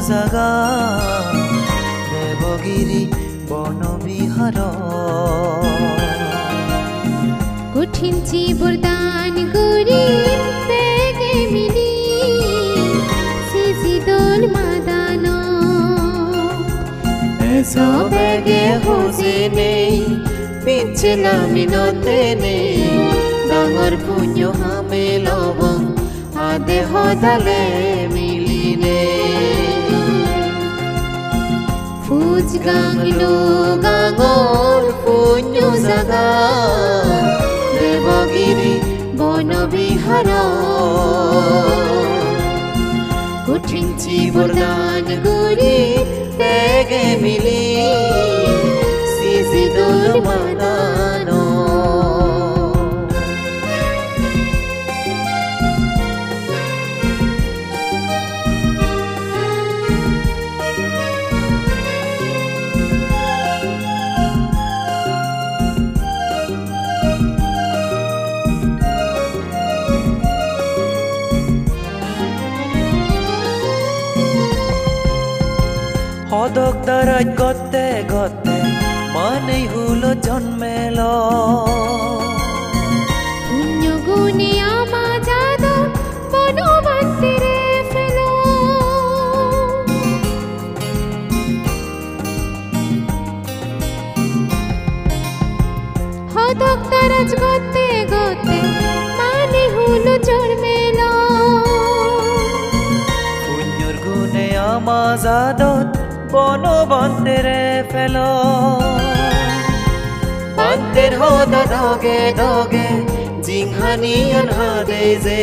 জাগা দেৱগিৰি বনবিহাৰ কঠিন জীবদান কৰি বেগে মিলি সিজিদল মাদান এসো বেগে হোজে নেই পিছলা মিনতে নেই ডাঙৰ পুণ্য হামে লবং আদে হদালে মিলিনে ফুজ গাংলো গাঙৰ পুণ্য জাগা দেৱগিৰি বনবিহাৰ কঠিন জীবদান কৰি বেগে মিলি সিজিদল মাদান হদক দারাজ গতে গতে মানে হুলো জন্মেল পুণ্য গুণে আমা যাদ বনবন্তিরে ফেল হদক দারাজ গতে গতে মানে হুলো জন্মেল পুণ্যর গুণে আমা যাদত বনবন্তেরে ফেল বন্তের হদা দগে দগে জিংহানি আনহাদে যে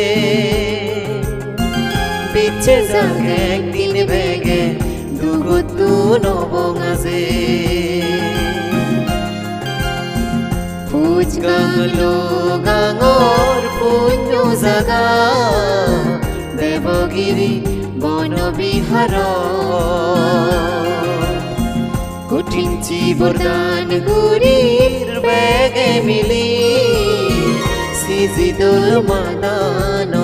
বিচ্ছে জাগে একদিন বেগে দুগুতু নবঙাজে ফুজ গাংলো গাঙর পুণ্য জাগা দেৱগিৰি বনবিহাৰ কঠিন জীবদান গুৰিৰ বেগে মিলি সিজিদল মাদান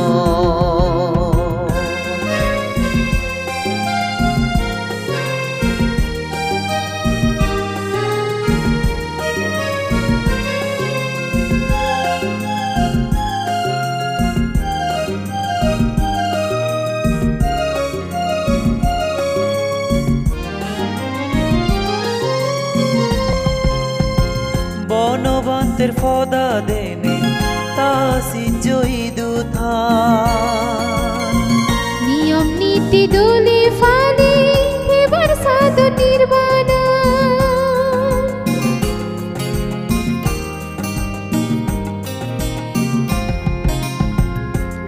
বনবন্তের ফদা দেনে তাসি জয়দু থান নিয়ম নীতি দোলে ফালে এবার সাদ নির্বাণা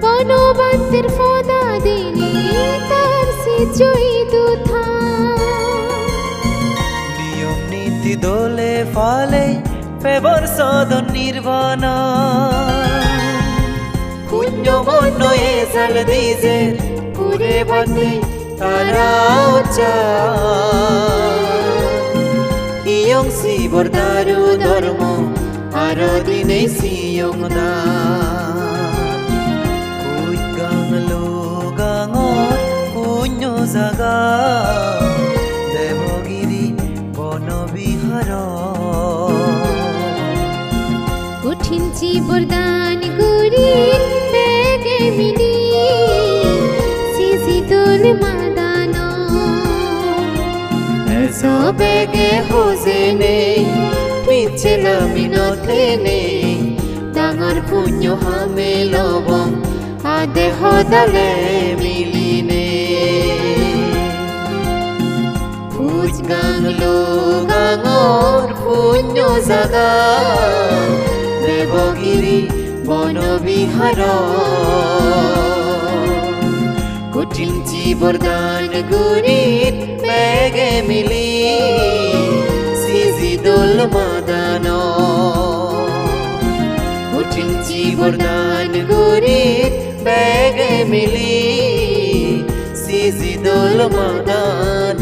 বনবন্তের ফদা দেনে তার সে জয়দু থান নিয়ম নীতি দোলে ফালে ফেবর সদন নির্বাণা পুণ্য মন্য এ সাল দিজে পুরে বাতে তারাও চা ইয়ং শিবর দারু ধর্ম আরো দিনে সিয়ং দা কুই গাংলো গাঙর পুণ্য জাগা দেৱগিৰি বনবিহাৰ কঠিন জীবদান কৰি বেগে মিলি সিজিদল মাদান এসো বেগে হোজে নেই পিছলা মিনতে নেই ডাঙৰ পুণ্য হামে লবং আদে হদালে মিলিনে ফুজ গাংলো গাঙৰ পুণ্য জাগা দেৱগিৰি বনবিহাৰ उठिन्ची वरदान गुरीत बेगे मिली सिजिदोल मादानो उठिन्ची वरदान गुरीत बेगे मिली सिजिदोल मादानो